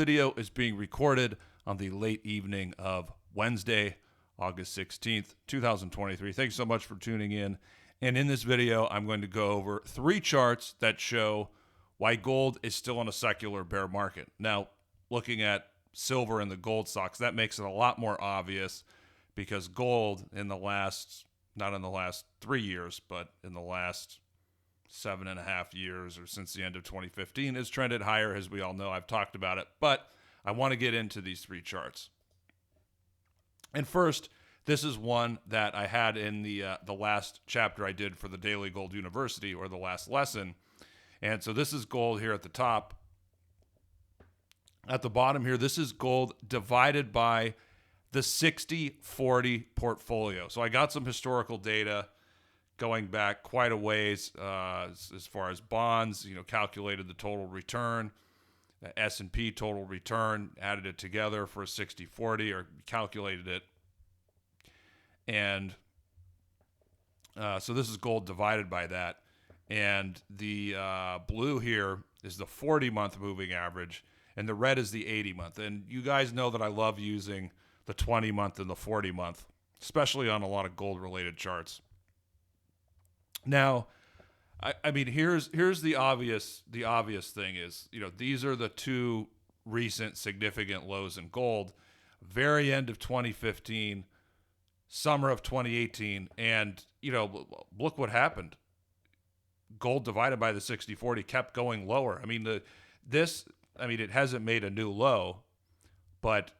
Video is being recorded on the late evening of Wednesday, August 16th, 2023. Thanks so much for tuning in. And in this video, I'm going to go over 3 charts that show why gold is still in a secular bear market. Now, looking at silver and the gold stocks, that makes it a lot more obvious because gold in the last, not in the last 3 years, but in the last 7.5 years or since the end of 2015 has trended higher, as we all know. I've talked about it, but I want to get into these 3 charts. And first, this is one that I had in the last chapter I did for the Daily Gold University, or the last lesson. And so this is gold here at the top. At the bottom here, this is gold divided by the 60-40 portfolio. So I got some historical data going back quite a ways as far as bonds, calculated the total return, the S&P total return, added it together for a 60-40, or calculated it. And so this is gold divided by that. And the blue here is the 40-month moving average, and the red is the 80-month. And you guys know that I love using the 20-month and the 40-month, especially on a lot of gold-related charts. Now, I mean, here's the obvious thing is, these are the 2 recent significant lows in gold, very end of 2015, summer of 2018, and look what happened. Gold divided by the 60-40 kept going lower. I mean, it hasn't made a new low, but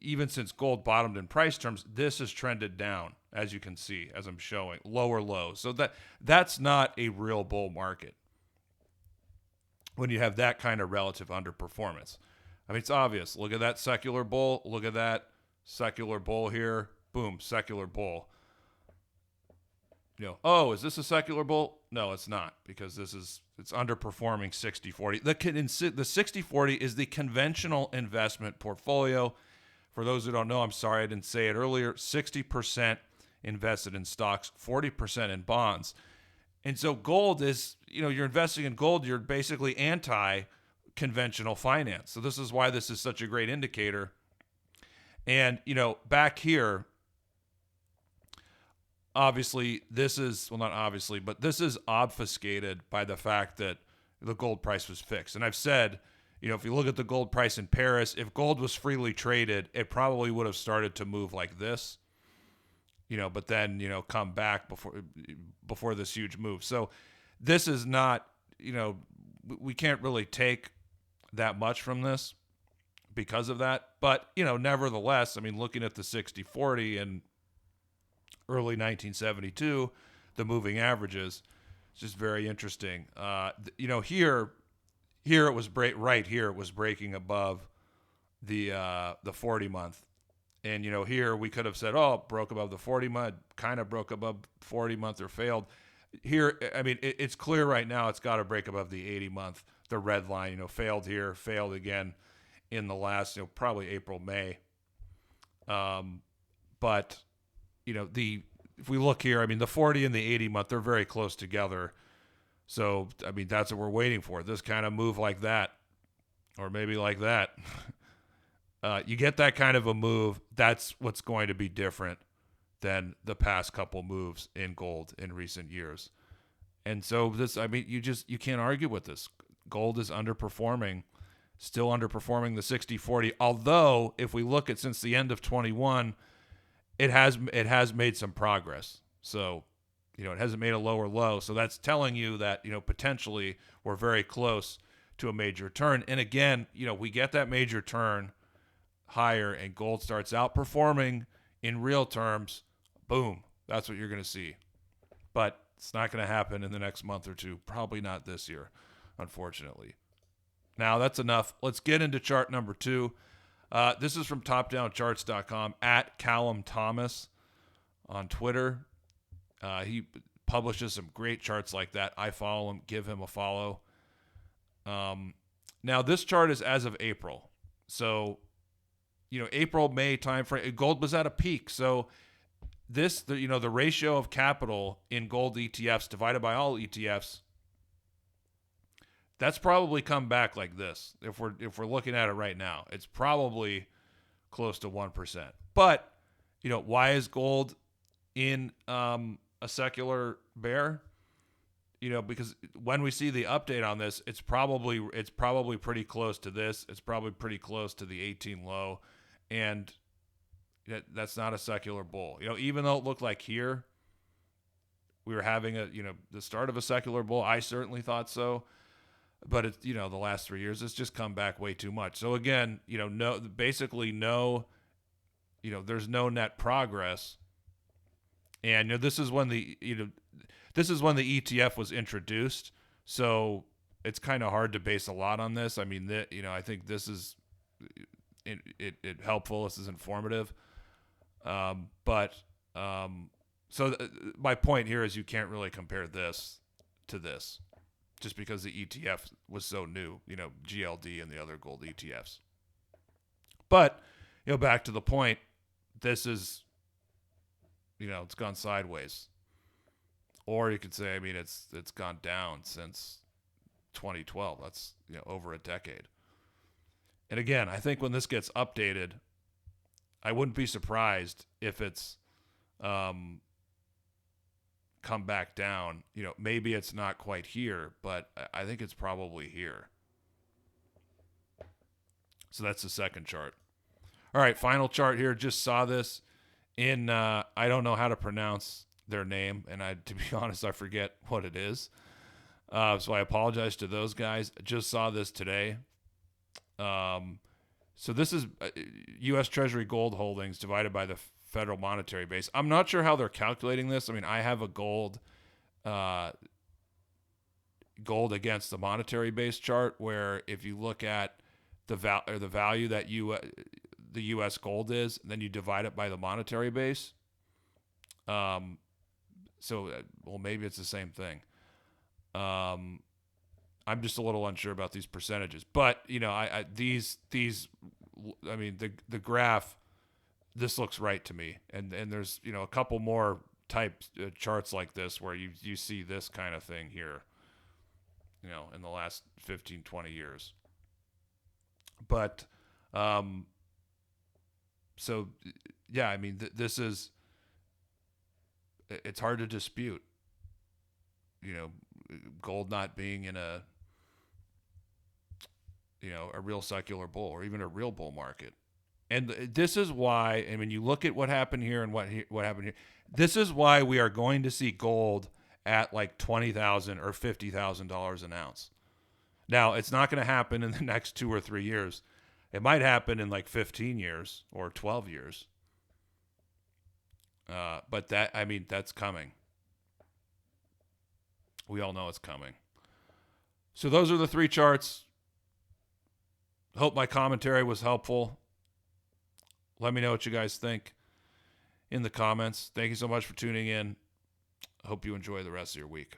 even since gold bottomed in price terms, this has trended down, as you can see, as I'm showing, lower lows. So that's not a real bull market when you have that kind of relative underperformance. I mean, it's obvious. Look at that secular bull. Look at that secular bull here. Boom, secular bull. Oh, is this a secular bull? No, it's not, because it's underperforming 60-40. The 60-40 is the conventional investment portfolio. For those who don't know, I'm sorry I didn't say it earlier, 60% invested in stocks, 40% in bonds. And so gold is, you're investing in gold, you're basically anti-conventional finance. So this is why this is such a great indicator. And, back here, obviously, this is obfuscated by the fact that the gold price was fixed. And I've said, if you look at the gold price in Paris, if gold was freely traded, it probably would have started to move like this, but then, come back before this huge move. So this is not, we can't really take that much from this because of that. But, nevertheless, I mean, looking at the 60-40 and early 1972, the moving averages, it's just very interesting. Here it was right here it was breaking above the 40-month, and here we could have said, oh, broke above the 40-month, kind of broke above 40-month, or failed. Here, I mean, it's clear right now it's got to break above the 80-month, the red line. Failed here, failed again in the last, probably April, May. But if we look here, I mean, the 40 and the 80-month, they're very close together. So, I mean, that's what we're waiting for. This kind of move like that, or maybe like that. You get that kind of a move, that's what's going to be different than the past couple moves in gold in recent years. And so you can't argue with this. Gold is underperforming, still underperforming the 60-40. Although, if we look at since the end of 21, it has made some progress. So, it hasn't made a lower low. So that's telling you that, potentially we're very close to a major turn. And again, we get that major turn higher and gold starts outperforming in real terms. Boom. That's what you're going to see. But it's not going to happen in the next month or two. Probably not this year, unfortunately. Now that's enough. Let's get into chart number 2. This is from topdowncharts.com, at Callum Thomas on Twitter. He publishes some great charts like that. I follow him. Give him a follow. Now, this chart is as of April. So, April, May timeframe, gold was at a peak. So, the ratio of capital in gold ETFs divided by all ETFs, That's probably come back like this. If we're looking at it right now, it's probably close to 1%. But why is gold in a secular bear? Because when we see the update on this, it's probably pretty close to this. It's probably pretty close to the 18 low, and that's not a secular bull. Even though it looked like here we were having the start of a secular bull, I certainly thought so. But it's the last 3 years, it's just come back way too much. So again, basically no, there's no net progress. And this is when the ETF was introduced. So it's kind of hard to base a lot on this. I mean, I think this is it helpful. This is informative. So my point here is you can't really compare this to this, just because the ETF was so new, GLD and the other gold ETFs. But, back to the point, this is, it's gone sideways. Or you could say, I mean, it's gone down since 2012. That's, over a decade. And again, I think when this gets updated, I wouldn't be surprised if it's come back down. Maybe it's not quite here, but I think it's probably here. So that's the second chart. All right, final chart here. Just saw this in, I don't know how to pronounce their name, and to be honest, I forget what it is. So I apologize to those guys. Just saw this today. So this is U.S. Treasury gold holdings divided by the federal monetary base. I'm not sure how they're calculating this. I mean, I have a gold against the monetary base chart, where if you look at the value that the U.S. gold is, then you divide it by the monetary base. Well, maybe it's the same thing. I'm just a little unsure about these percentages, but the graph, this looks right to me, and there's a couple more type charts like this where you see this kind of thing here, in the last 15, 20 years. But so yeah, I mean this is, it's hard to dispute, gold not being in a real secular bull or even a real bull market. And this is why, I mean, you look at what happened here and what happened here. This is why we are going to see gold at like $20,000 or $50,000 an ounce. Now, it's not going to happen in the next 2 or 3 years. It might happen in like 15 years or 12 years. But that's coming. We all know it's coming. So those are the 3 charts. Hope my commentary was helpful. Let me know what you guys think in the comments. Thank you so much for tuning in. I hope you enjoy the rest of your week.